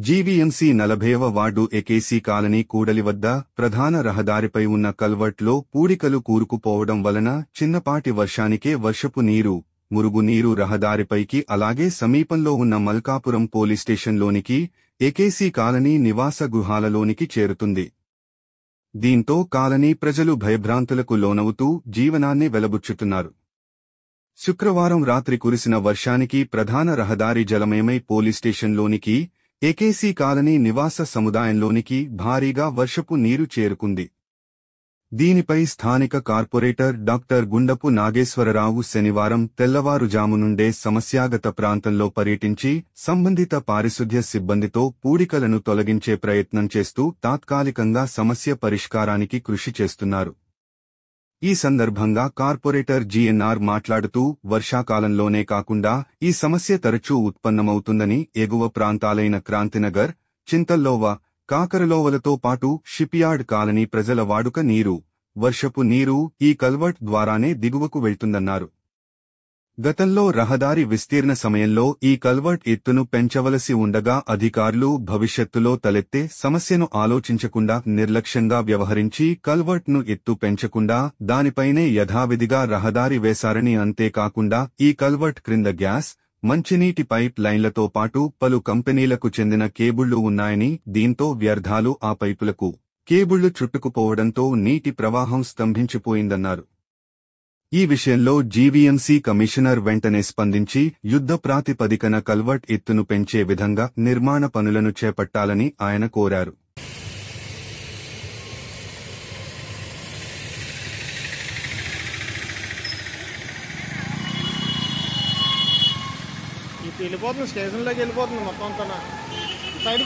GVMC 40వ ward AKC colony కూడలి వద్ద ప్రధాన రహదారిపై ఉన్న కల్వర్ట్లో పూడికలు కూరుకుపోవడం వలన చిన్నపాటి వర్షానికే వర్షపు నీరు, మురుగునీరు రహదారిపైకి అలాగే సమీపంలో ఉన్న మల్కాపురం పోలీస్ స్టేషన్లోనికి, ఏకేసీ కాలనీ నివాస గృహాలలోనికి చేరుతుంది. దీంతో కాలనీ ప్రజలు భయభ్రాంతులకు లోనవుతూ జీవనాన్ని వెలబుచ్చుతున్నారు. శుక్రవారం రాత్రి కురిసిన వర్షానికి ప్రధాన రహదారి జలమయమై పోలీస్ స్టేషన్లోనికి, ఏకేసీ కాలనీ నివాస సముదాయంలోనికి భారీగా వర్షపు నీరు చేరుకుంది. దీనిపై స్థానిక కార్పొరేటర్ డాక్టర్ గుండపు నాగేశ్వరరావు శనివారం తెల్లవారుజాము నుండే సమస్యాగత ప్రాంతంలో పర్యటించి సంబంధిత పారిశుధ్య సిబ్బందితో పూడికలను తొలగించే ప్రయత్నం చేస్తూ తాత్కాలికంగా సమస్య పరిష్కారానికి కృషి చేస్తున్నారు. ఈ సందర్భంగా కార్పొరేటర్ జీఎన్ఆర్ మాట్లాడుతూ వర్షాకాలంలోనే కాకుండా ఈ సమస్య తరచూ ఉత్పన్నమవుతుందని, ఎగువ ప్రాంతాలైన క్రాంతినగర్, చింతల్లోవ, కాకరలోవలతో పాటు షిప్యార్డ్ కాలనీ ప్రజల వాడుక నీరు, వర్షపు నీరు ఈ కల్వర్ట్ ద్వారానే దిగువకు వెళ్తుందన్నారు. గతంలో రహదారి విస్తీర్ణ సమయంలో ఈ కల్వర్ట్ ఎత్తును పెంచవలసి ఉండగా అధికారులు భవిష్యత్తులో తలెత్తే సమస్యను ఆలోచించకుండా నిర్లక్ష్యంగా వ్యవహరించి కల్వర్ట్ను ఎత్తు పెంచకుండా దానిపైనే యథావిధిగా రహదారి వేశారని, అంతేకాకుండా ఈ కల్వర్ట్ క్రింద గ్యాస్, మంచినీటి పైప్ లైన్లతో పాటు పలు కంపెనీలకు చెందిన కేబుళ్లు ఉన్నాయని, దీంతో వ్యర్థాలు ఆ పైపులకు, కేబుళ్లు చుట్టుకుపోవడంతో నీటి ప్రవాహం స్తంభించిపోయిందన్నారు. ఈ విషయంలో జీవీఎంసీ కమిషనర్ వెంటనే స్పందించి యుద్ధ ప్రాతిపదికన కల్వర్ట్ ఎత్తును పెంచే విధంగా నిర్మాణ పనులను చేపట్టాలని ఆయన కోరారు. వెళ్ళిపోతుంది, స్టేషన్లోకి వెళ్ళిపోతుంది మొత్తం అంతా. సైడ్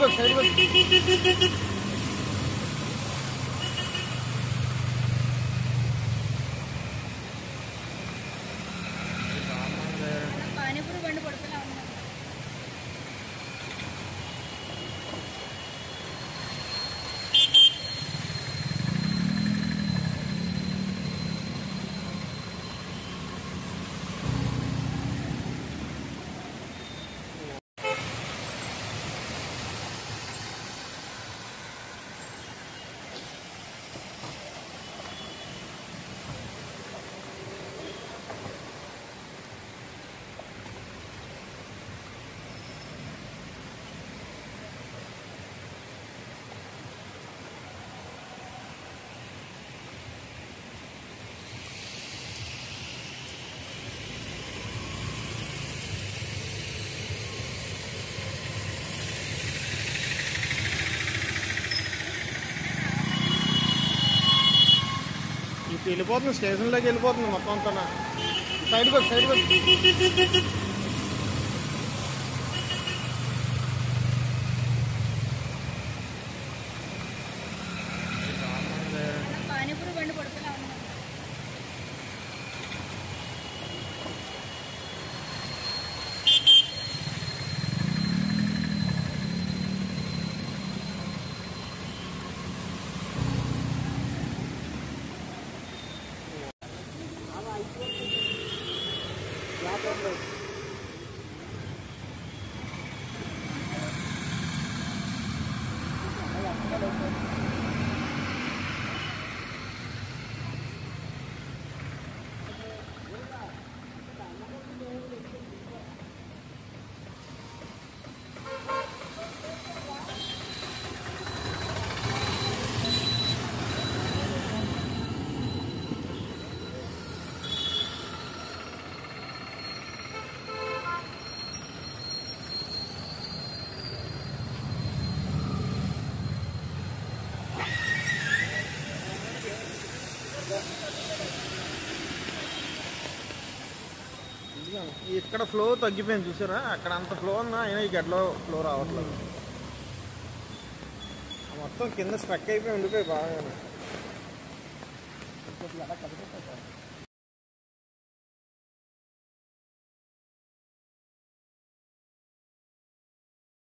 వెళ్ళిపోతుంది, స్టేషన్లోకి వెళ్ళిపోతుంది మొత్తం అంతా. సైడ్ ఇక్కడ ఫ్లో తగ్గిపోయింది చూసారా, అక్కడ అంత ఫ్లో ఉన్నా అయినా ఈ గడ్డలో ఫ్లో రావట్లేదు. మొత్తం కింద స్ట్రక్ అయిపోయి ఉండిపోయి బాగా.